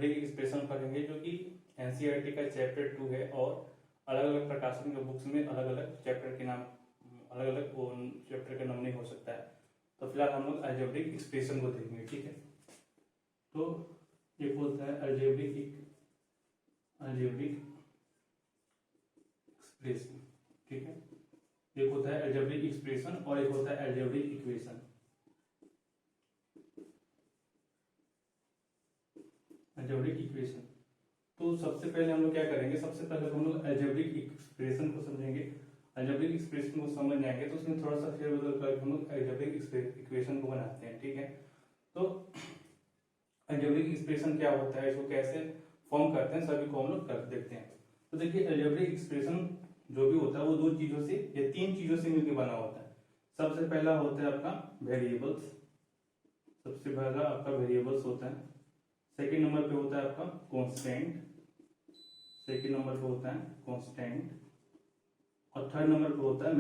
Algebraic expression पढ़ेंगे जो कि एनसीईआरटी का चैप्टर 2 है और अलग अलग प्रकाशन के बुक्स में अलग अलग चैप्टर के नाम अलग अलग वो चैप्टर का नाम नहीं हो सकता है। तो फिलहाल हम लोग अलजेब्रिक एक्सप्रेशन को देखेंगे, ठीक है। तो एक होता है अलजेब्रिक एक्सप्रेशन, ठीक है। एक होता है अलजेब्रिक एक्सप्रेशन और एक होता है अलजेब्रिक इक्वेशन। अलजेब्रिक इक्वेशन, तो सबसे पहले हम लोग क्या करेंगे, सबसे पहले हम लोग अलजेब्रिक एक्सप्रेशन को समझेंगे। अलजेब्रिक एक्सप्रेशन को समझ जाएंगे तो उसमें थोड़ा सा फेरबदल करके हम लोग अलजेब्रिक इक्वेशन को बनाते हैं, ठीक है। तो अलजेब्रिक एक्सप्रेशन क्या होता है, इसको कैसे फॉर्म करते हैं, सभी को हम लोग कर देखते हैं। तो देखिए अलजेब्रिक एक्सप्रेशन जो भी होता है वो दो चीजों से या तीन चीजों से मिलकर बना होता है। सबसे पहला होता है आपका वेरिएबल्स, सबसे पहला आपका वेरिएबल्स होता है। सेकेंड नंबर पे होता है आपका कांस्टेंट, सेकेंड नंबर पे होता है कांस्टेंट, और थर्ड नंबर पे होता है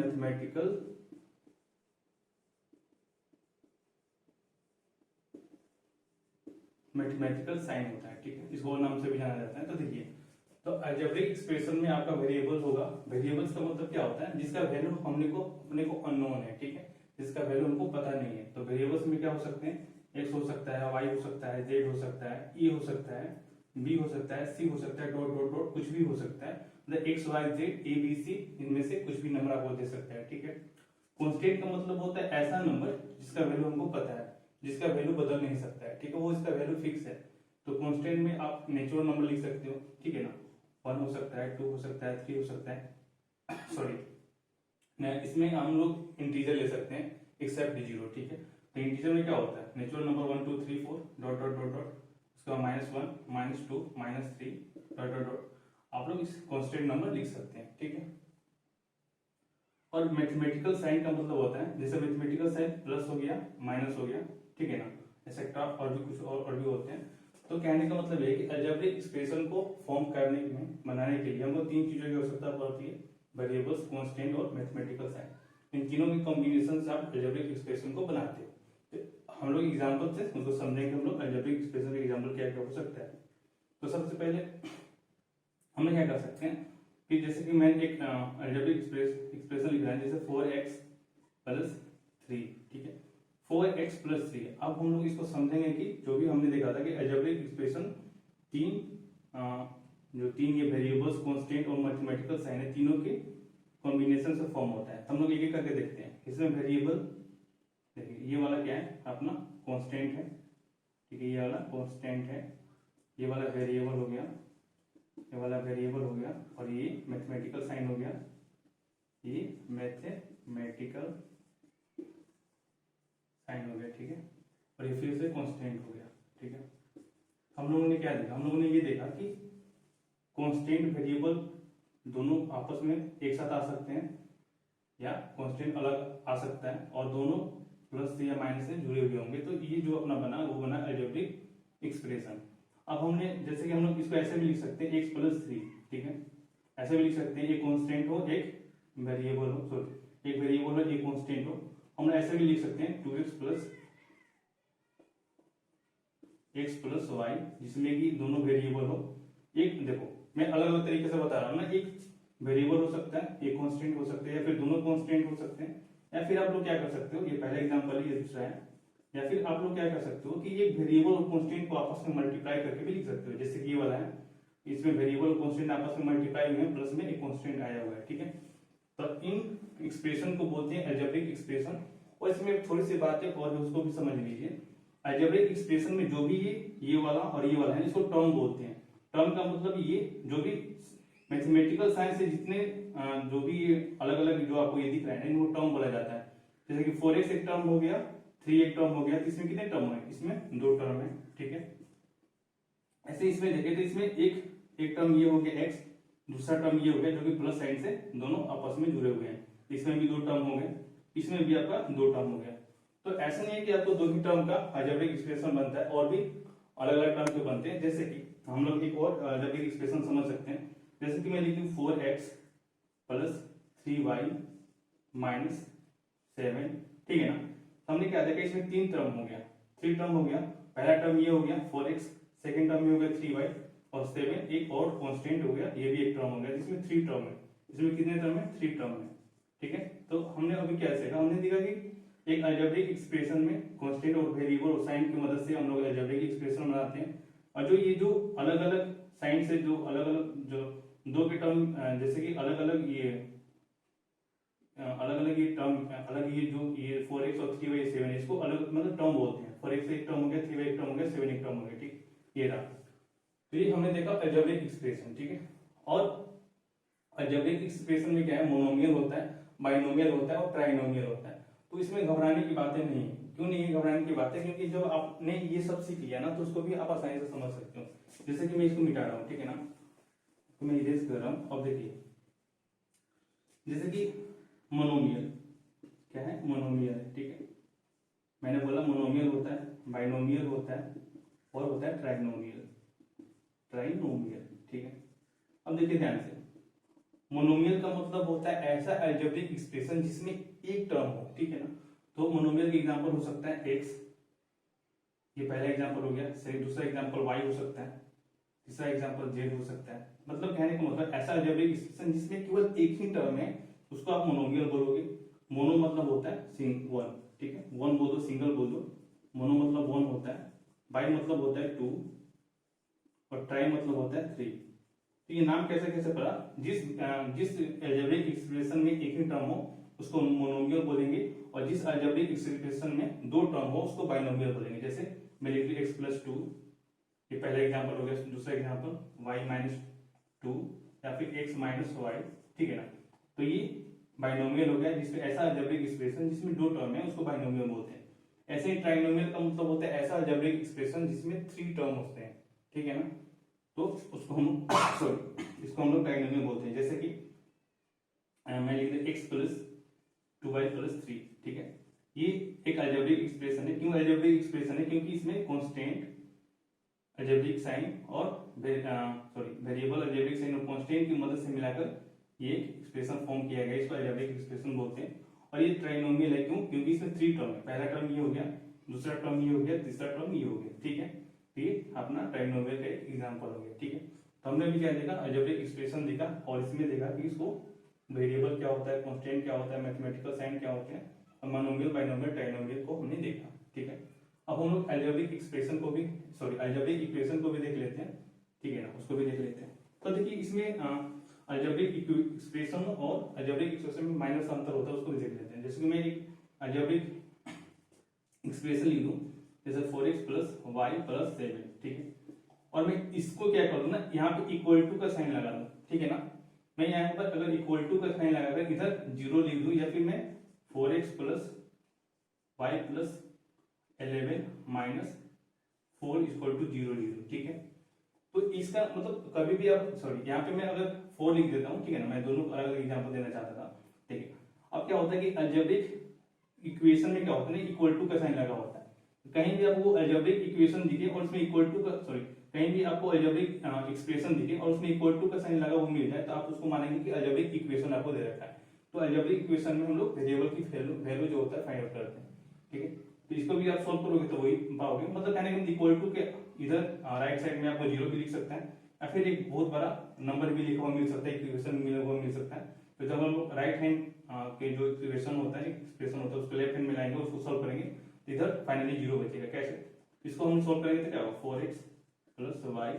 मैथमेटिकल साइन होता है, ठीक है। इसको और नाम से भी जाना जाता है। तो देखिए, तो अलजेब्रिक एक्सप्रेशन में आपका वेरिएबल होगा। वेरिएबल्स का मतलब क्या होता है, जिसका वैल्यू अपने को अननोन है, ठीक है, जिसका वैल्यू हमको पता नहीं है। तो वेरिएबल्स में क्या हो सकते हैं, एक्स हो सकता है, वाई हो सकता है, जेड हो सकता है, ई हो सकता है, बी हो सकता है, सी हो सकता है, डॉट डॉट डॉट कुछ भी हो सकता है। मतलब X Y Z A B C इनमें से कुछ भी नंबर आपको दे सकता है, ठीक है। कांस्टेंट का मतलब होता है ऐसा नंबर जिसका वैल्यू हमको पता है, जिसका वैल्यू बदल नहीं सकता है, ठीक है, वो इसका वैल्यू फिक्स है। तो कांस्टेंट में आप नेचुरल नंबर लिख सकते हो, ठीक है ना। 1 हो सकता है, 2 हो सकता है, 3 हो सकता है सॉरी, इसमें हम लोग इंटीजर ले सकते हैं एक्सेप्ट 0, ठीक है। तो इंटीजर में क्या होता है, natural number 1 2 3 4 dot dot dot dot, उसके बाद -1 -2 -3 डॉट डॉट डॉट, आप लोग इस कांस्टेंट नंबर लिख सकते हैं, ठीक है। और मैथमेटिकल साइन का मतलब होता है, जैसे मैथमेटिकल साइन प्लस हो गया, माइनस हो गया, ठीक है ना, एक्सेट्रा, और भी कुछ और भी होते हैं। तो कहने का मतलब है कि अलजेब्रिक एक्सप्रेशन को फॉर्म करने में, बनाने के लिए हमको तीन चीजों की आवश्यकता पड़ती है, वेरिएबल्स, कांस्टेंट और मैथमेटिकल साइन। इन तीनों की कॉम्बिनेशन से आप अलजेब्रिक एक्सप्रेशन को बनाते हो। तो हम लोग एग्जांपल से उसको समझेंगे, हम लोग अलजेब्रिक एक्सप्रेशन का एग्जांपल क्या क्या हो सकता है। तो सबसे पहले हम क्या कर सकते हैं कि जैसे कि मैं एक अलजेब्रिक एक्सप्रेशन लिख रहा है, जैसे 4x + 3, ठीक है, 4x + 3। अब हम लोग इसको समझेंगे कि जो भी हमने देखा था कि अलजेब्रिक एक्सप्रेशन जो तीन ये वेरिएबल्स, कांस्टेंट और मैथमेटिकल साइन है, तीनों के कॉम्बिनेशन से फॉर्म होता है। हम लोग एक एक करके देखते हैं। इसमें वेरिएबल देखिए, ये वाला क्या है अपना कांस्टेंट है, ठीक है, ये वाला कांस्टेंट है, ये वाला वेरिएबल हो गया, ये वाला वेरिएबल हो गया, और ये मैथमेटिकल साइन हो गया, ये मैथमेटिकल साइन हो गया, ठीक है, और ये फिर से कांस्टेंट हो गया, ठीक है। हम लोगों ने क्या देखा, हम लोगों ने ये देखा कि कांस्टेंट वेरिएबल दोनों आपस में एक साथ आ सकते हैं या कांस्टेंट अलग आ सकता है, और दोनों प्लस या माइनस से जुड़े हुए होंगे। तो ये जो अपना बना वो बना अलजेब्रिक एक्सप्रेशन। अब हमने जैसे कि हम लोग इसको ऐसे भी लिख सकते हैं x + 3, ठीक है, ऐसे भी लिख सकते हैं, एक कांस्टेंट हो एक वेरिएबल हो, सॉरी एक वेरिएबल हो एक कांस्टेंट हो। हम ऐसे भी लिख सकते हैं 2x + y, जिसमें कि दोनों वेरिएबल हो। एक देखो मैं अलग अलग तरीके से बता रहा हूँ ना, एक वेरिएबल हो सकता है, एक कांस्टेंट हो सकता है, या फिर दोनों कांस्टेंट हो सकते हैं, या फिर आप लोग क्या कर सकते हो, ये पहला एग्जांपल है, ये दूसरा है, या फिर आप लोग क्या कर सकते हो कि एक वेरिएबल और कांस्टेंट को आपस में मल्टीप्लाई करके भी लिख सकते हो। जैसे कि ये वाला है, इसमें वेरिएबल और कांस्टेंट आपस में मल्टीप्लाई हुए हैं, प्लस में एक कांस्टेंट आया हुआ है, ठीक है। तो इन एक्सप्रेशन को बोलते हैं अलजेब्रिक एक्सप्रेशन। और इसमें थोड़ी सी बातें और उसको भी समझ लीजिए। अलजेब्रिक एक्सप्रेशन में जो भी ये वाला और ये वाला है, इसको टर्म बोलते हैं। टर्म का मतलब ये जो भी मैथमेटिकल साइंस से जितने जो भी अलग अलग जो आपको ये दिख रहा है इनको टर्म बोला जाता है। जैसे कि 4x एक टर्म हो गया, 3 एक टर्म हो गया, तो इसमें कितने टर्म है, इसमें 2 टर्म है, ठीक है। ऐसे इसमें देखें तो इसमें एक टर्म ये हो गया x, दूसरा टर्म ये हो गया जो कि प्लस साइन से दोनों आपस में जुड़े हुए हैं, इसमें भी 2 टर्म हो गए, इसमें भी आपका 2 टर्म हो गया। तो ऐसा नहीं है कि आपको 2 ही टर्म का अलजेब्रिक एक्सप्रेशन बनता है, और भी अलग अलग टर्म के बनते हैं। जैसे कि हम लोग एक और अलजेब्रिक एक्सप्रेशन समझ सकते हैं, जैसे कि मैं लिखूं 4x + 3y - 7, ठीक है ना। तो हमने क्या देखा, इसमें 3 टर्म हो गया, 3 टर्म हो गया। पहला टर्म ये हो गया 4x, सेकेंड टर्म में हो गया 3y और 7 एक और कांस्टेंट हो गया, ये भी एक टर्म हो गया जिसमें 3 टर्म है। इसमें कितने टर्म है? 3 टर्म है। ठीक है, तो हमने अभी क्या सीखा? हमने देखा कि एक अलजेब्रिक एक्सप्रेशन में कांस्टेंट और वेरिएबल और साइन की मदद से हम लोग अलजेब्रिक एक्सप्रेशन बनाते हैं। और जो ये जो अलग अलग साइन से जो अलग अलग जो दो के टर्म, जैसे कि अलग अलग ये टर्म अलग, ये जो ये 4x और 3y 7, इसको अलग मतलब टर्म बोलते हैं। 4x एक टर्म हो गया, 3y एक टर्म हो गया, 7 एक टर्म हो गया। ठीक, ये रहा। तो ये हमने देखा अलजेब्रिक एक्सप्रेशन। ठीक है, और अलजेब्रिक एक्सप्रेशन में क्या है? मोनोमियल होता है, बाइनोमियल होता है और ट्राइनोमियल होता है। तो इसमें घबराने की बातें नहीं है। क्यों नहीं है घबराने की बातें? क्योंकि जब आपने ये सब सीख लिया ना, तो उसको भी आप आसानी से समझ सकते हो। जैसे कि मैं इसको मिटा रहा हूँ, ठीक है ना, तो मैं इरेज कर रहा हूँ। अब देखिए, जैसे कि मोनोमियल क्या है? मोनोमियल है। ठीक है, मैंने बोला मोनोमियल होता है, बाइनोमियल होता है और होता है ट्राइनोमियल। ट्राइनोमियल, ठीक है। अब देखिए ध्यान से, मोनोमियल का मतलब होता है ऐसा अलजेब्रिक एक्सप्रेशन जिसमें एक टर्म हो। ठीक है ना, तो मोनोमियल के एग्जांपल हो सकता है x, ये पहला एग्जांपल हो गया। सही, दूसरा एग्जांपल y हो सकता है, तीसरा एग्जांपल z हो सकता है। मतलब कहने का मतलब ऐसा अलजेब्रिक एक्सप्रेशन जिसमें केवल एक ही टर्म है, उसको आप मोनोमियल बोलोगे। मोनो मतलब होता है वन, ठीक है, वन बोल दो, सिंगल बोल दो। मोनो मतलब वन होता है, बाई मतलब होता है 2 और ट्राई मतलब होता है 3। तो ये नाम कैसे कैसे पड़ा? जिस अलजेब्रिक एक्सप्रेशन में एक ही टर्म हो उसको मोनोमियल बोलेंगे, और जिस अलजेब्रिक एक्सप्रेशन में दो टर्म हो उसको बाइनोमियल बोलेंगे। जैसे मैं लिख ली x+2, ये पहला एग्जांपल हो गया। दूसरा एग्जांपल y-2 या फिर x-y, ठीक है ना। तो ये बाइनोमियल हो गया, जिसमें ऐसा अलजेब्रिक एक्सप्रेशन जिसमें दो टर्म है उसको बाइनोमियल बोलते हैं। ऐसे ही ट्राइनोमियल का मतलब होता है ऐसा अलजेब्रिक एक्सप्रेशन जिसमें 3 टर्म होते हैं। ठीक है ना, तो उसको हम सॉरी इसको हम लोग ट्राइनोमियल बोलते हैं। जैसे कि मैं लिख दे x+2y+3, ठीक है। ये एक अलजेब्रिक एक्सप्रेशन है। क्यों अलजेब्रिक एक्सप्रेशन है? क्योंकि इसमें कांस्टेंट, अलजेब्रिक साइन और वेरिएबल अलजेब्रिक साइन और कांस्टेंट की मदद से मिलाकर ये एक्सप्रेशन फॉर्म किया गया, इसको अलजेब्रिक एक्सप्रेशन बोलते हैं। और ये ट्राइनोमियल है। क्यों? क्योंकि इसमें 3 टर्म है। पहला टर्म ये हो गया, दूसरा टर्म ये हो गया, तीसरा टर्म ये हो गया। ठीक है, ये अपना ट्राइनोमियल का एक एग्जांपल हो गया। ठीक है, तो हमने भी क्या देखा? अलजेब्रिक एक्सप्रेशन देखा, और इसमें देखा कि इसको वेरिएबल क्या होता है, कांस्टेंट क्या होता है, मैथमेटिकल साइन क्या होते हैं, और मोनोमियल, बाइनोमियल, ट्राइनोमियल को हमने देखा। ठीक है, अब हम लोग अलजेब्रिक एक्सप्रेशन को भी अलजेब्रिक इक्वेशन को भी देख लेते हैं। ठीक है ना, उसको भी देख लेते हैं। तो देखिए इसमें अलजेब्रिक एक्सप्रेशन और अलजेब्रिक एक्सप्रेशन में माइनर सा अंतर होता है, उसको भी देख लेते हैं। जैसे कि मैं एक अलजेब्रिक एक्सप्रेशन लिख दूं, जैसे 4x + y + 7, ठीक है, और मैं इसको क्या कर दूं ना, यहाँ पे इक्वल टू का साइन लगा दूं। ठीक है ना, मैं यहाँ पर अगर इक्वल टू का साइन लगाकर इधर 0 लिख दूं, या फिर मैं 4x + y + 11 - 4 = 0 लिख दूं। ठीक है, तो इसका मतलब कभी भी आप यहाँ पे मैं अगर 4 लिख देता हूँ, ठीक है ना, मैं दोनों अलग अलग एग्जांपल देना चाहता था। ठीक है, अब क्या होता है कि अलजेब्रिक इक्वेशन में क्या होता है ना, इक्वल टू का साइन लगा होता है। कहीं भी आपको अलजेब्रिक इक्वेशन दिखे और उसमें इक्वल टू का कहीं भी आपको अलजेब्रिक एक्सप्रेशन दिखे और उसमें इक्वल टू का साइन लगा हुआ मिल जाए, तो आप उसको मानेंगे कि अलजेब्रिक इक्वेशन आपको दे रखा है। तो अलजेब्रिक इक्वेशन में हम लोग वेरिएबल की वैल्यू जो होता है फाइंड आउट करते हैं। ठीक है, तो इसको भी आप सॉल्व करोगे तो वही पाओगे। मतलब कहने का इक्वल टू के इधर राइट साइड में आपको 0 भी लिख सकता है, या फिर एक बहुत बड़ा नंबर भी लिखा हुआ मिल सकता है, इक्वेशन मिल सकता है। तो जब हम लोग राइट हैंड के जो इक्वेशन होता है, एक्सप्रेशन होता है, उसको लेफ्ट हैंड में लाएंगे, उसको सॉल्व करेंगे, तो इधर फाइनली 0 बचेगा। कैसे? इसको हम सॉल्व करेंगे तो क्या होगा? 4x + y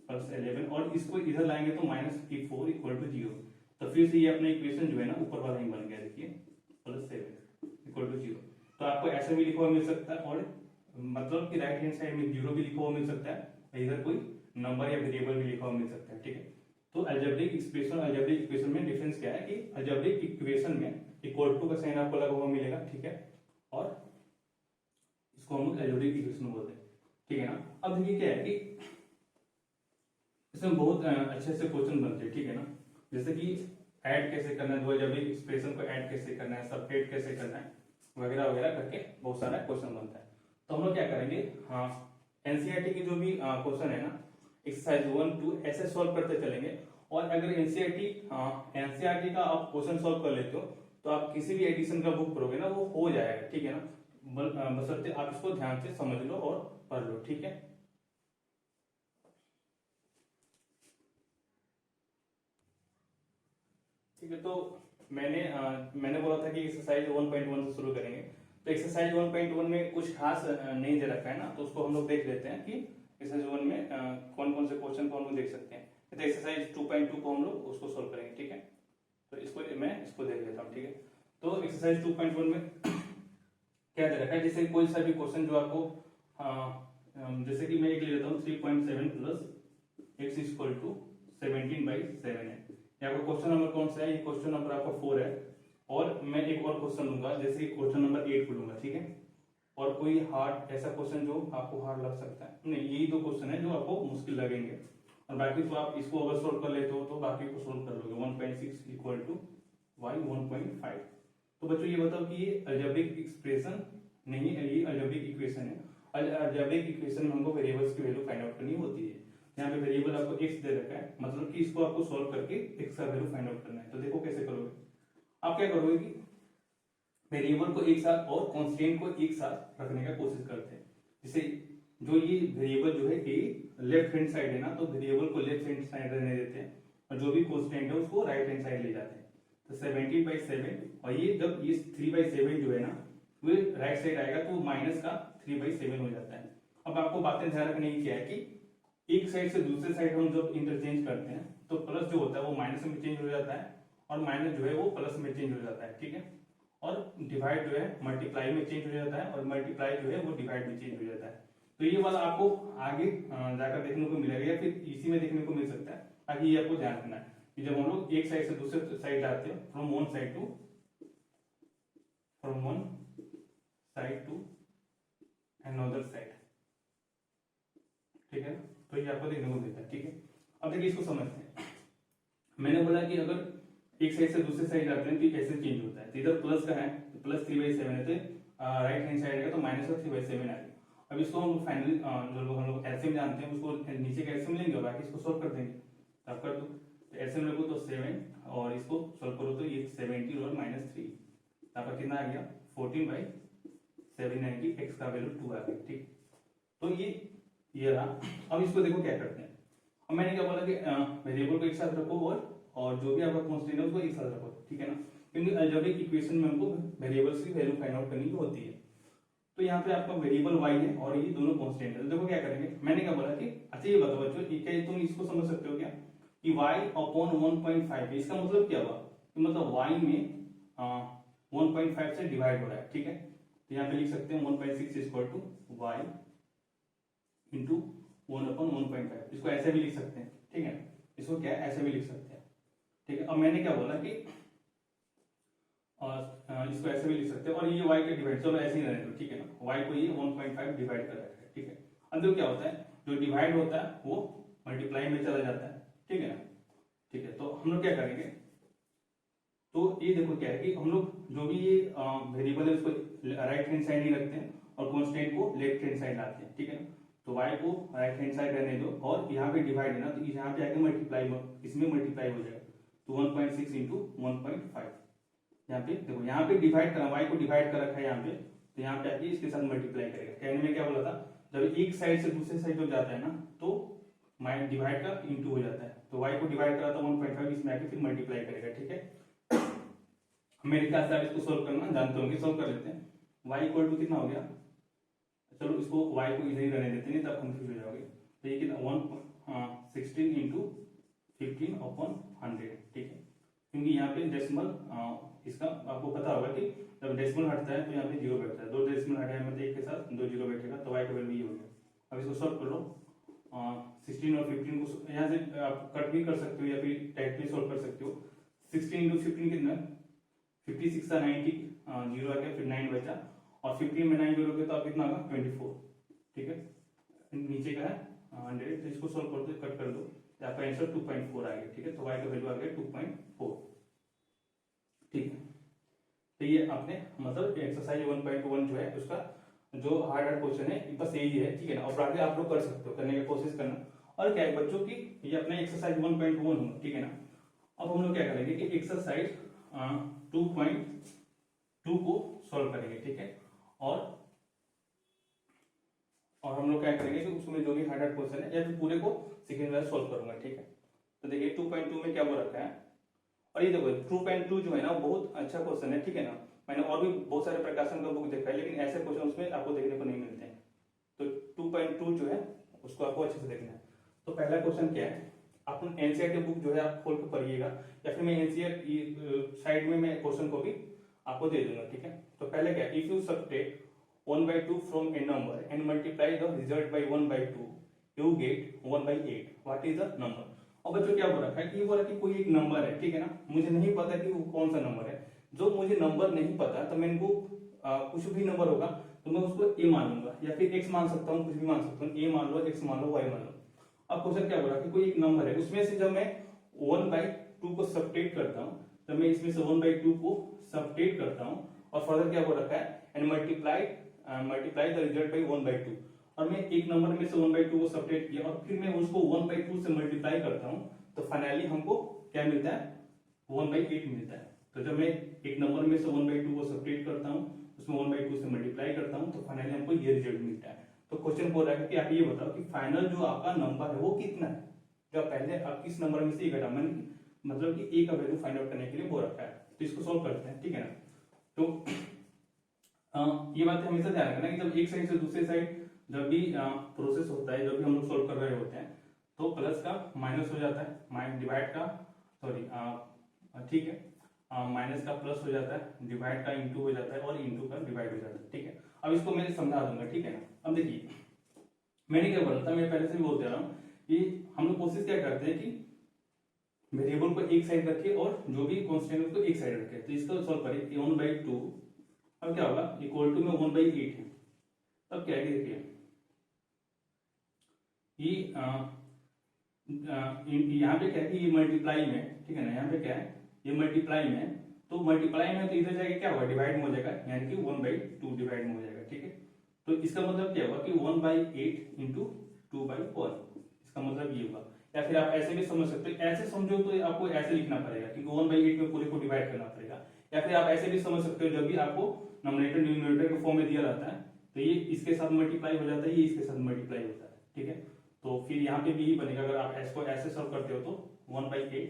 + 11, और इसको इधर लाएंगे तो -4 = 0। तो फिर से ये अपना इक्वेशन जो है ना ऊपर वाला ही बन गया। देखिए +7 = 0। तो आपको ऐसे भी लिखा हुआ मिल सकता है, और मतलब कि राइट हैंड साइड में 0 भी लिखा हुआ मिल सकता है, इधर कोई नंबर या वेरिएबल भी लिखा हुआ मिल सकता है। ठीक है, तो अलजेब्रिक एक्सप्रेशन अलजेब्रिक इक्वेशन में डिफरेंस क्या है कि अलजेब्रिक इक्वेशन में इक्वल टू का साइन आपको लगा हुआ मिलेगा। ठीक है, और इसको हम लोग अलजेब्रिक इक्वेशन बोलते हैं। ठीक है ना, अब देखिए क्या है कि इसमें बहुत अच्छे से क्वेश्चन बनते हैं। ठीक है ना, जैसे कि ऐड कैसे करना है, दो अलजेब्रिक एक्सप्रेशन को ऐड कैसे करना है, सबट्रैक्ट कैसे करना है, वगैरह वगैरह करके बहुत सारा क्वेश्चन बनता है। तो हम लोग क्या करेंगे, एनसीईआरटी की जो भी क्वेश्चन है ना, एक्सरसाइज 1, 2 ऐसे सॉल्व करते चलेंगे। और अगर एनसीईआरटी का आप क्वेश्चन सॉल्व कर लेते हो, तो आप किसी भी एडिशन का बुक पढ़ोगे ना, वो हो जाएगा। ठीक है ना, बशर्ते आप इसको ध्यान से समझ लो और पढ़ लो। ठीक है। ठीक है, तो मैंने बोला था कि एक्सरसाइज 1.1 से शुरू करेंगे। तो एक्सरसाइज 1.1 में कुछ खास नहीं दे रखा है ना, तो उसको हम लोग देख लेते हैं कि एक्सरसाइज 1 में कौन कौन से क्वेश्चन को हम लोग देख सकते हैं। तो एक्सरसाइज 2.2 को हम लोग उसको सोल्व करेंगे, ठीक है। तो इसको देख लेता हूँ, ठीक है। तो एक्सरसाइज 2.1 में क्या दे रखा है, जैसे कोई सा भी क्वेश्चन जो आपको जैसे कि मैं एक ले लेता हूँ 3.7 प्लस एक्स इक्वल टू 17/7 है। यहाँ का क्वेश्चन नंबर कौन सा है, ये क्वेश्चन नंबर आपका 4 है। और मैं एक और क्वेश्चन लूंगा, जैसे क्वेश्चन नंबर 8 को लूंगा, ठीक है। और कोई हार्ड ऐसा क्वेश्चन जो आपको हार्ड लग सकता है, नहीं, यही दो क्वेश्चन है जो आपको मुश्किल लगेंगे। और बाकी तो आप इसको अगर सोल्व कर लेते हो तो बाकी को सोल्व कर लोगे। 1.6 इक्वल टू y 1.5। तो बच्चों ये बताओ कि ये अलजेब्रिक एक्सप्रेशन नहीं है, ये अलजेब्रिक इक्वेशन है। अलजेब्रिक इक्वेशन में हमको वेरिएबल्स की वैल्यू फाइंड आउट करनी होती है। यहाँ पे वेरिएबल आपको x दे रखा है, मतलब कि इसको आपको सॉल्व करके x का वैल्यू फाइंड आउट करना है। तो देखो कैसे करोगे। आप क्या करोगे कि वेरिएबल को एक साथ और कांस्टेंट को एक साथ रखने का कोशिश करते हैं। जैसे जो ये वेरिएबल जो है कि लेफ्ट हैंड साइड है ना, तो वेरिएबल को लेफ्ट हैंड साइड रहने देते हैं और जो भी कांस्टेंट है उसको राइट हैंड साइड ले जाते हैं। तो 17/7, और ये जब ये 3/7 जो है ना वो राइट साइड आएगा तो माइनस का 3/7 हो जाता है। अब आपको बातें ध्यान रखने की क्या है कि एक साइड से दूसरे साइड हम जब इंटरचेंज करते हैं तो प्लस जो होता है वो माइनस में चेंज हो जाता है और माइनस जो है वो प्लस में चेंज हो जाता है, ठीक है। और डिवाइड जो है मल्टीप्लाई में चेंज हो जाता है और मल्टीप्लाई जो है वो डिवाइड में चेंज हो जाता है। तो ये वाला आपको आगे जाकर देखने को मिलेगा या फिर इसी में देखने को मिल सकता है। ताकि ये आपको ध्यान रखना है कि जब हम लोग एक साइड से दूसरे साइड जाते हैं, from one side to another side, ठीक है। तो ये आपको देखने को मिलता है, ठीक है। अब देखिए इसको समझते हैं। मैंने बोला कि अगर एक साइड से दूसरे साइड जाते हैं तो ऐसे चेंज होता है। तो इधर प्लस का है तो प्लस 3/7 है, तो राइट हैंड साइड आएगा तो माइनस का 3/7 आएगा। अब इसको हम फाइनली जो हम लोग एलसीएम जानते हैं उसको नीचे का एलसीएम लेंगे और बाकी इसको सॉल्व कर देंगे। तो आप कर दो, तो एलसीएम लगो तो 7 और इसको सॉल्व करो तो ये 70 और -3 आपका कितना आ गया 14/7 है कि x का वैल्यू 2 आ गया, ठीक। तो ये रहा। अब इसको देखो क्या करते हैं। अब मैंने क्या बोला कि वेरिएबल को एक साथ रखो और जो भी आपका कांस्टेंट है उसको एक साथ रखो, ठीक है ना। क्योंकि अलजेब्रिक इक्वेशन में हमको वेरिएबल्स की वैल्यू फाइंड आउट करनी होती है। तो यहाँ पे आपका वेरिएबल y है और ये दोनों कांस्टेंट है। तो देखो क्या करेंगे, मैंने क्या बोला कि अच्छा ये बताओ बच्चों, क्या तुम इसको समझ सकते हो क्या कि y अपॉन 1.5 इसका मतलब क्या हुआ कि मतलब y में 1.5 से डिवाइड हो रहा है, ठीक है। तो यहाँ पे लिख सकते हैं 1.6 इक्वल टू y इंटू 1/1.5। इसको ऐसे भी लिख सकते हैं, ठीक है। इसको क्या ऐसे भी लिख सकते हैं, ठीक है। अब मैंने क्या बोला कि इसको ऐसे भी लिख सकते हैं और ये y के डिवाइड, चलो ऐसे ही रहने दो, ठीक है ना। y को ये 1.5 डिवाइड कर रखा है, ठीक है। अब देखो क्या होता है, जो डिवाइड होता है वो मल्टीप्लाई में चला जाता है, ठीक है ना। ठीक है, तो हम लोग क्या करेंगे, तो ये देखो क्या है कि हम लोग जो भी ये वेरिएबल है उसको राइट हैंड साइड ही रखते हैं और कांस्टेंट को लेफ्ट हैंड साइड लाते हैं, ठीक है ना। तो y को राइट हैंड साइड रहने दो और यहाँ पे डिवाइड है ना, तो यहाँ पे आके मल्टीप्लाई, इसमें मल्टीप्लाई हो जाएगा। तो 1.6 इंटू 1.5, यहाँ पे देखो यहाँ पे डिवाइड करा, y को डिवाइड कर रखा है यहाँ पे, तो यहाँ पे आके इसके साथ मल्टीप्लाई करेगा। कहने में क्या बोला था, जब एक साइड से दूसरे साइड जब जाता है ना तो माइनस डिवाइड का इंटू हो जाता है। तो y को डिवाइड करा था 1.5, इसमें आके फिर मल्टीप्लाई करेगा, ठीक है। मेरे ख्याल से आप इसको सोल्व करना जानते होंगे, सोल्व कर लेते हैं। y इक्वल टू कितना हो गया, चलो इसको y को इधर ही रहने देते हैं तब कंफ्यूज हो जाओगे। तो ये कितना 16 इंटू 15/100, ठीक है। क्योंकि यहाँ पे डेसिमल इसका आपको पता होगा कि जब डेसिमल हटता है तो यहाँ पे जीरो बैठता है। 2 डेसिमल हटाए मतलब एक के साथ 2 जीरो बैठेगा, तो y का वैल्यू ये हो गया। अब इसको सॉल्व कर लो। 16 और 15 को यहाँ से आप कट भी कर सकते हो या फिर डायरेक्टली सॉल्व कर सकते हो। 16 इंटू 15 कितना, 56 का 90 जीरो आ गया, फिर 9 बचा और 15 में 9 जोड़ोगे तो आप कितना होगा 24, ठीक है। नीचे का है 100, तो इसको सॉल्व कर दो, कट कर दो, तो आपका आंसर 2.4 आ गया, ठीक है। तो y का वैल्यू आ गया 2.4, ठीक है। तो ये आपने मतलब एक्सरसाइज 1.1 जो है उसका जो हार्ड क्वेश्चन है बस यही है, ठीक है ना। और आगे आप लोग कर सकते हो, करने की कोशिश करना। और क्या है बच्चों की, ये अपना एक्सरसाइज 1.1 होगा, ठीक है ना। अब हम लोग क्या करेंगे कि एक्सरसाइज 2.2 को सॉल्व करेंगे, ठीक है। और हम लोग क्या करेंगे कि उसमें जो भी हार्ड क्वेश्चन है या फिर पूरे को सेकंड वाला सॉल्व करूंगा, ठीक है। तो देखिए 2.2 में क्या वो रखा है, और ये देखो 2.2 जो है ना बहुत अच्छा क्वेश्चन है, ठीक है ना। मैंने और भी बहुत सारे प्रकाशन का बुक देखा है, लेकिन ऐसे क्वेश्चन उसमें आपको देखने को नहीं मिलते हैं। तो 2.2 जो है उसको आपको अच्छे से देखना है। तो पहला क्वेश्चन क्या है, आप एनसीईआरटी बुक जो है आप खोल के पढ़िएगा, या फिर मैं एनसीईआरटी साइड में मैं क्वेश्चन को भी आपको दे दूंगा, ठीक है। तो पहले क्या, if you subtract 1/2 from A number and multiply the result by 1/2 you get 1/8, what is the number. और बच्चों क्या बोल रखा है कि ये बोला कि कोई एक नंबर है, ठीक है ना, मुझे नहीं पता कि वो कौन सा नंबर है। जो मुझे नंबर नहीं पता तो मैं इनको कुछ भी नंबर होगा तो मैं उसको ए मान लूंगा, या फिर एक्स मान सकता हूँ, कुछ भी मान सकता हूँ, ए मान लो, एक्स मान लो, वाई मान लो। अब क्वेश्चन क्या बोला कि कोई एक नंबर है, उसमें से जब मैं 1/2 को सबट्रैक्ट करता हूँ, तो मैं इसमें से 1/2 को सबट्रैक्ट करता हूँ, और फर्दर क्या बोल रखा है, and multiply the result by 1/2। और मैं एक नंबर में से 1/2 को सबट्रैक्ट किया और फिर मैं उसको 1/2 से मल्टीप्लाई करता हूँ, तो फाइनली हमको क्या मिलता है, 1/8 मिलता है। तो जब मैं एक नंबर में से 1/2 को सबट्रैक्ट करता हूँ, उसमें 1/2 से मल्टीप्लाई करता हूँ, तो फाइनली हमको ये रिजल्ट मिलता है। तो क्वेश्चन बोल रहा है कि आप ये बताओ कि फाइनल जो आपका नंबर है वो कितना है, जो पहले आप किस नंबर में से ये घटा, मतलब कि ए का वैल्यू फाइंड आउट करने के लिए बोल रखा है। तो इसको सोल्व करते हैं, ठीक है ना। तो ये बात हमेशा ध्यान रखना कि जब एक साइड से दूसरी साइड जब भी प्रोसेस होता है, जब भी हम लोग सोल्व कर रहे होते हैं, तो प्लस का माइनस हो जाता है, डिवाइड का सॉरी ठीक है, माइनस का प्लस हो जाता है, डिवाइड का इंटू हो जाता है, और इंटू का डिवाइड हो जाता है, ठीक है। अब इसको मैं समझा दूंगा, ठीक है ना। अब देखिए मैंने क्या बोला था, मैं पहले से भी बोलते रहा हूँ कि हम लोग कोशिश क्या करते हैं कि वेरिएबल को एक साइड रखे और जो भी कांस्टेंट उसको एक साइड रखे। तो इसको सॉल्व करें, 1/2 अब क्या होगा, इक्वल टू में 1/8 है। अब क्या है कि देखिए ये यहाँ पे क्या है कि ये मल्टीप्लाई में, ठीक है ना, यहाँ पे क्या है, ये मल्टीप्लाई में, तो मल्टीप्लाई में तो इधर जाके क्या होगा, डिवाइड में हो जाएगा, यानी कि 1/2 डिवाइड में हो जाएगा, ठीक है। तो इसका मतलब क्या होगा कि 1/8 इंटू 2/1, इसका मतलब ये होगा। या फिर आप ऐसे भी समझ सकते हो, ऐसे समझो तो आपको ऐसे लिखना पड़ेगा क्योंकि 1/8 में पूरे को डिवाइड करना पड़ेगा। या फिर आप ऐसे भी समझ सकते हो, जब भी आपको नॉमिनेटर डिनोमिनेटर के फॉर्म में दिया रहता है, तो ये इसके साथ मल्टीप्लाई हो जाता है, ये इसके साथ मल्टीप्लाई होता है, ठीक है। तो फिर यहाँ पे भी यही बनेगा, अगर आप इसको ऐसे सॉल्व करते हो तो 1/8,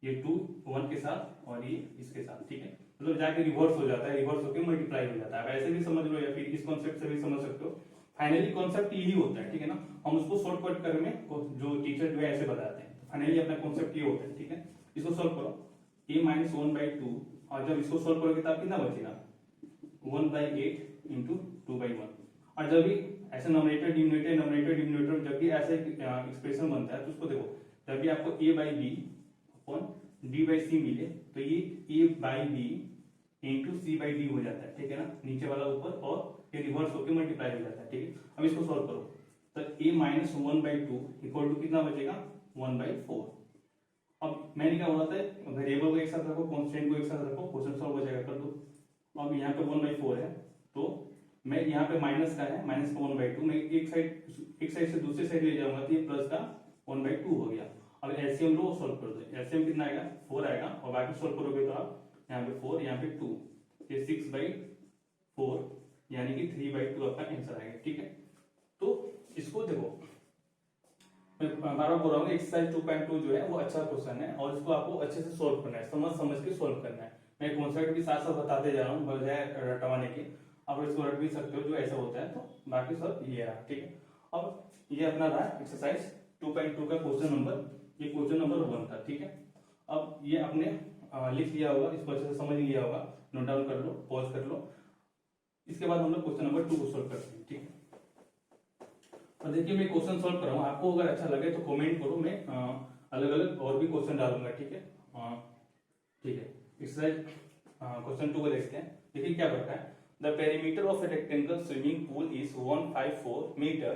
ये 2 1 के साथ और ये इसके साथ, ठीक है। मतलब जाके रिवर्स हो जाता है, रिवर्स होकर मल्टीप्लाई हो जाता है। आप ऐसे भी समझ लो या फिर इस कॉन्सेप्ट से भी समझ सकते हो। फाइनली कॉन्सेप्ट यही होता है, ठीक है ना। हम उसको शॉर्टकट कर में जो टीचर जो है ऐसे बताते हैं, फाइनली अपना कॉन्सेप्ट ये होता है, ठीक है। इसको सॉल्व करो, a - 1/2, और जब इसको सॉल्व करोगे तो कितना बचेगा, 1/8 इंटू 2/1। और जब भी ऐसे नॉमिनेटर डिनोमिनेटर जब भी ऐसे एक्सप्रेशन बनता है, तो उसको देखो, जब भी आपको a/b अपॉन d/c मिले, तो ये a/b इंटू c/d हो जाता है, ठीक है ना, नीचे वाला ऊपर, और ये रिवर्स होकर मल्टीप्लाई हो जाता है, ठीक है। अब इसको सॉल्व करो, तो a - 1/2 इक्वल टू कितना बचेगा, 1/4। अब मैंने क्या बोला था, वेरिएबल को एक साथ रखो, कांस्टेंट को एक साथ रखो, क्वेश्चन सॉल्व हो जाएगा, कर दो। अब यहाँ पे 1/4 है, तो मैं यहाँ पे माइनस का है, माइनस का 1/2, मैं एक साइड से दूसरी साइड ले जाऊंगा तो ये प्लस का 1/2 हो गया। अब एलसीएम लो, सॉल्व कर दो, एलसीएम कितना आएगा, 4 आएगा, और बाकी सॉल्व करोगे तो आप यहाँ पे 4, यहाँ पे 2, ये 6/4, यानी कि 3/2 आपका आंसर आएगा, ठीक है। तो इसको देखो, मैं बार बार बोल रहा हूँ, एक्सरसाइज 2.2 जो है वो अच्छा क्वेश्चन है, और इसको आपको अच्छे से सोल्व करना है, समझ के सोल्व करना है। मैं कॉन्सेप्ट भी साथ साथ बताते जा रहा हूँ, बजाय रटवाने के। आप इसको रट भी सकते हो जो ऐसा होता है, तो बाकी सब ये रहा, ठीक है। अब ये अपना रहा एक्सरसाइज 2.2 का क्वेश्चन नंबर, ये क्वेश्चन नंबर 1 था, ठीक है। अब ये आपने लिख लिया होगा, इसको अच्छे से समझ लिया होगा, नोट डाउन कर लो, पॉज कर लो। इसके बाद हम लोग क्वेश्चन नंबर 2 को सोल्व करते हैं, ठीक है। और देखिए मैं क्वेश्चन सोल्व कर रहा हूँ, आपको अगर अच्छा लगे तो कमेंट करो, मैं अलग अलग और भी क्वेश्चन डालूंगा, ठीक है। ठीक है, एक्सरसाइज क्वेश्चन 2 को देखते हैं। देखिए क्या बताता है, the perimeter of a rectangle swimming pool is 154 metre,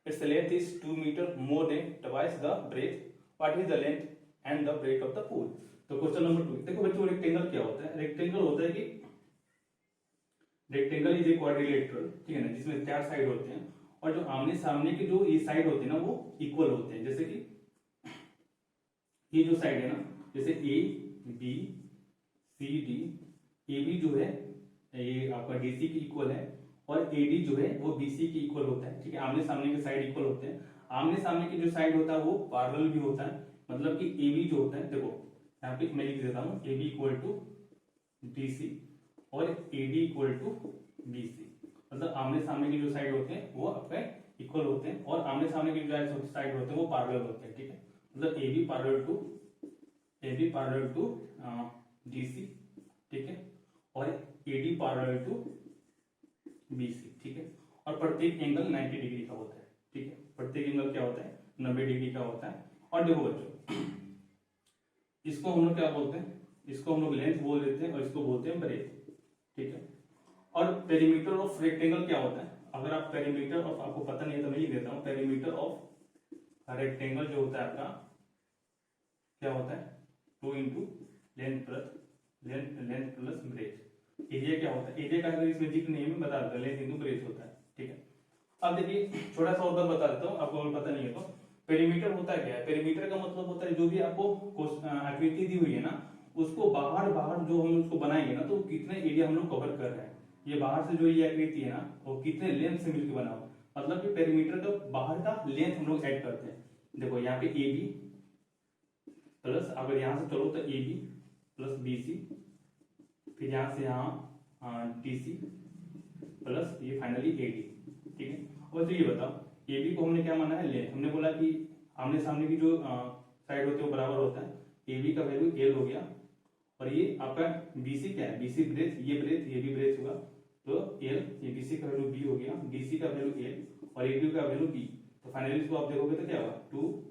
its length is 2 metre more than twice the breadth, what is the length and the breadth of the pool. तो क्वेश्चन नंबर 2, देखो बच्चों रेक्टेंगल क्या होता है, rectangle होता है कि rectangle is a quadrilateral, ठीक है ना, जिसमें 4 साइड होते हैं, और जो आमने सामने के जो ये साइड होते हैं ना वो इक्वल होते हैं। जैसे कि ये जो साइड है ना, जैसे A B C D, A B जो है ये आपका डी सी की इक्वल है, और ए डी जो है वो बी सी की इक्वल होता है, ठीक है। आमने सामने के साइड इक्वल होते हैं। आमने सामने की जो साइड होता है वो पैरेलल भी होता है, मतलब कि ए बी जो होता है, देखो यहाँ पे मैं लिख देता हूँ A B equal to D C और A D equal to B C. मतलब आमने सामने की जो साइड होते हैं वो आपके इक्वल होते हैं और आमने सामने की जो साइड होते हैं वो पैरेलल होते हैं, ठीक है। मतलब A B parallel to D C, ठीक है, और A D parallel to B C, ठीक है। और प्रत्येक एंगल 90 डिग्री का होता है, ठीक है। प्रत्येक एंगल क्या होता है, 90 डिग्री का होता है। और देखो बच्चों, इसको हम लोग क्या बोलते हैं, इसको हम लोग लेंथ बोल देते हैं और इसको बोलते हैं ब्रेथ, ठीक है। और पेरीमीटर ऑफ रेक्टेंगल क्या होता है, अगर आप पेरीमीटर ऑफ आपको पता नहीं है तो मैं लिख देता हूँ। पेरीमीटर ऑफ रेक्टेंगल जो होता है आपका क्या होता है, 2 into length plus breadth. Area क्या होता है, एरिया का अगर इसमें जिक्र नहीं है मैं बता देता हूँ, लेंथ इंटू ब्रेथ होता है, ठीक है। अब देखिए छोटा सा और बात बता देता हूँ, आपको अगर पता नहीं है तो। पेरीमीटर होता है क्या है, पेरीमीटर का मतलब होता है जो भी आपको आकृति दी हुई है ना, उसको बाहर जो हम उसको बनाएंगे ना, तो कितने एरिया हम लोग कवर कर रहे हैं। ये बाहर से जो ये आकृति है ना, वो कितने लेंथ से मिलकर बना हुआ, मतलब कि पेरीमीटर का बाहर का लेंथ हम लोग ऐड करते हैं। देखो यहाँ पे ए बी प्लस, अगर यहाँ से चलो तो A B plus B C, फिर यहाँ से यहाँ डी सी प्लस ये फाइनली ए डी, ठीक है। अब तो ये बताओ, ए बी को हमने क्या माना है, लेंथ। हमने बोला कि आमने सामने की जो साइड होती है वो बराबर होता है। ए बी का वैल्यू एल हो गया और ये आपका बी सी क्या है, बी सी ब्रेथ, ये भी ब्रेथ होगा तो एल, ये बी सी का वैल्यू बी हो गया, डी सी का वैल्यू एल और ए बी का वैल्यू बी। तो फाइनली इसको आप देखोगे तो क्या होगा, 2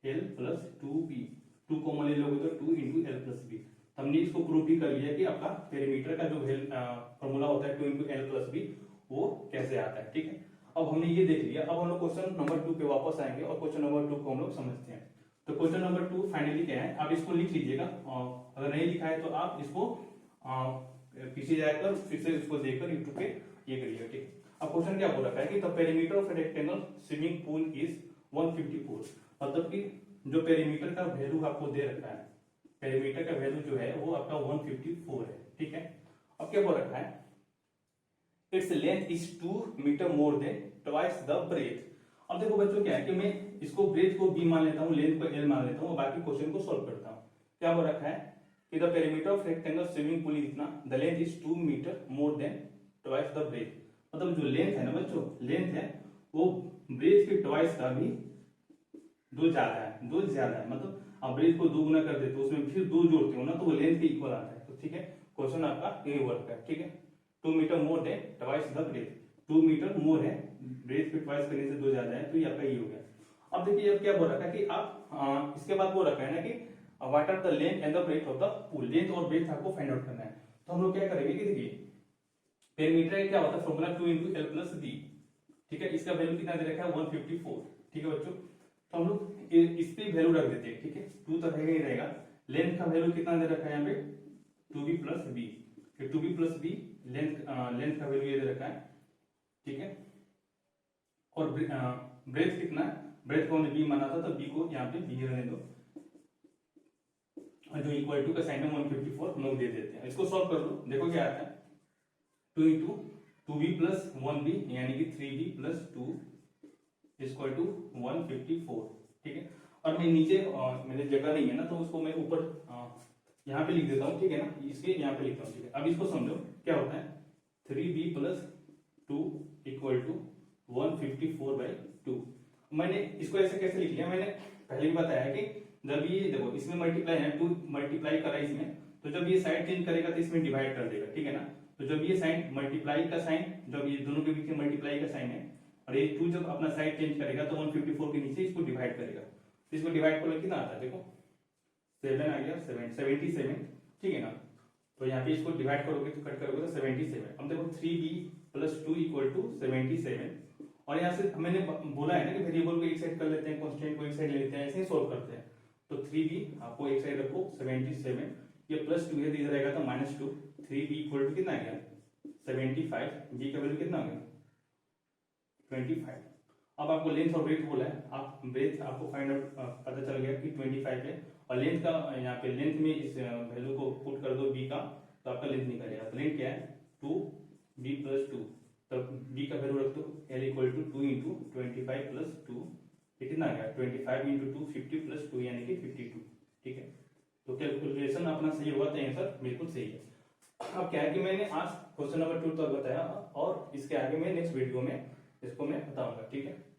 एल प्लस 2 बी, 2 कॉमन ले लोगे तो 2 इंटू एल प्लस बी। हमने इसको प्रूव भी कर लिया कि आपका पेरीमीटर का जो फॉर्मूला होता है 2 इंटू एल प्लस बी वो कैसे आता है, ठीक है। अब हमने ये देख लिया, अब हम लोग क्वेश्चन नंबर 2 पे वापस आएंगे और क्वेश्चन नंबर 2 को हम लोग समझते हैं। तो क्वेश्चन नंबर 2 फाइनली क्या है, आप इसको लिख लीजिएगा, अगर नहीं लिखा है तो आप इसको पीछे जाकर फिर से इसको देखकर यूट्यूब पे ये करिएगा, ठीक है। अब क्वेश्चन क्या बोल रखा है कि the perimeter of rectangle swimming pool is 154, मतलब कि जो पेरीमीटर का वैल्यू आपको दे रखा है, पेरीमीटर का वैल्यू जो है वो आपका 154 है, ठीक है। अब क्या बोल रखा है, its length is 2 metre more than twice the breadth. अब देखो बच्चों क्या है कि मैं इसको ब्रेथ को बी मान लेता हूँ, लेंथ को एल मान लेता हूँ और बाकी क्वेश्चन को सॉल्व करता हूँ। क्या बोल रखा है कि the perimeter of rectangle swimming pool is ना, the length is 2 metre more than twice the breadth. मतलब जो लेंथ है ना बच्चों, लेंथ है वो ब्रेथ के ट्वाइस का भी 2 ज्यादा है। मतलब आप ब्रेथ को 2 गुना कर देते हो, उसमें फिर 2 जोड़ते हो ना, तो वो लेंथ के इक्वल आता है। तो ठीक है, क्वेश्चन आपका ये वर्क है, ठीक है। 2 metre more than twice the breadth, 2 metre more है, ब्रेथ पे ट्वाइस करने से 2 ज्यादा है, तो ये आपका ये हो गया। अब देखिए अब क्या बोल रखा है कि आप इसके बाद बोल रखा है ना कि what are the length and the breadth of the pool, length और ब्रेथ आपको फाइंड आउट करना है। तो हम लोग क्या करेंगे कि देखिए पेरीमीटर का क्या होता है formula 2 into L plus B, ठीक है। इसका वैल्यू कितना दे रखा है 154, ठीक है बच्चों। तो हम लोग इस पे वैल्यू रख देते हैं, ठीक है। 2 तो रहेगा ही रहेगा। लेंथ का वैल्यू कितना दे रखा है यहाँ पे 2b plus B, 2b plus B length का वैल्यू ये दे रखा है, ठीक है। और ब्रेथ कितना है, ब्रेथ को हमने बी माना था तो बी को यहाँ पे बी रहने दो, और जो इक्वल टू का साइन है 154 हम लोग दे देते हैं। इसको सॉल्व कर लो, देखो क्या आता है 2 इंटू 2b प्लस 1b यानी कि 3b प्लस 2 इक्वल टू 154, ठीक है। और मैं नीचे मेरे जगह नहीं है ना, तो उसको मैं ऊपर यहाँ पे लिख देता हूँ, ठीक है ना, इसके यहाँ पे लिखता हूँ, ठीक है। अब इसको समझो क्या होता है 3b प्लस 2 इक्वल टू 154/2। मैंने इसको ऐसे कैसे लिख लिया, मैंने पहले भी बताया कि जब ये देखो इसमें मल्टीप्लाई है, 2 मल्टीप्लाई करा इसमें, तो जब ये साइड चेंज करेगा तो इसमें डिवाइड कर देगा, ठीक है ना। तो जब ये साइन मल्टीप्लाई का साइन, जब ये दोनों के बीच में मल्टीप्लाई का साइन है और ये 2 जब अपना साइड चेंज करेगा तो 154 के नीचे इसको डिवाइड करेगा। तो इसको डिवाइड कर कितना आता है, देखो 7 आ गया, 77, ठीक है ना। तो यहाँ पे इसको डिवाइड करोगे तो कट करोगे तो 77। अब देखो 3b प्लस 2 इक्वल टू 77, और यहाँ से मैंने बोला है ना कि वेरिएबल को एक साइड कर लेते हैं, कांस्टेंट को एक साइड ले लेते हैं, ऐसे ही सॉल्व करते हैं। तो 3b आपको एक साइड रखो 77, ये प्लस 2 है, इधर आएगा तो -2, 3b इक्वल टू कितना आ गया 75, b का वैल्यू कितना आ गया 25। अब आपको लेंथ और ब्रेथ बोला है, आप ब्रेथ आपको फाइंड आउट पता चल गया कि 25 है, और लेंथ का यहाँ पे लेंथ में इस वैल्यू को पुट कर दो b का, तो आपका लेंथ निकलेगा। तो लेंथ क्या है 2b प्लस 2, तब b का वैल्यू रख दो l equal to 2 into 25 plus 2, ये कितना आ गया 25 इंटू 2 50 प्लस 2 यानी कि 52, ठीक है। तो कैलकुलेशन अपना सही होगा तो आंसर बिल्कुल सही है। अब क्या है कि मैंने आज क्वेश्चन नंबर 2 तक बताया और इसके आगे मैं नेक्स्ट वीडियो में इसको मैं बताऊंगा, ठीक है।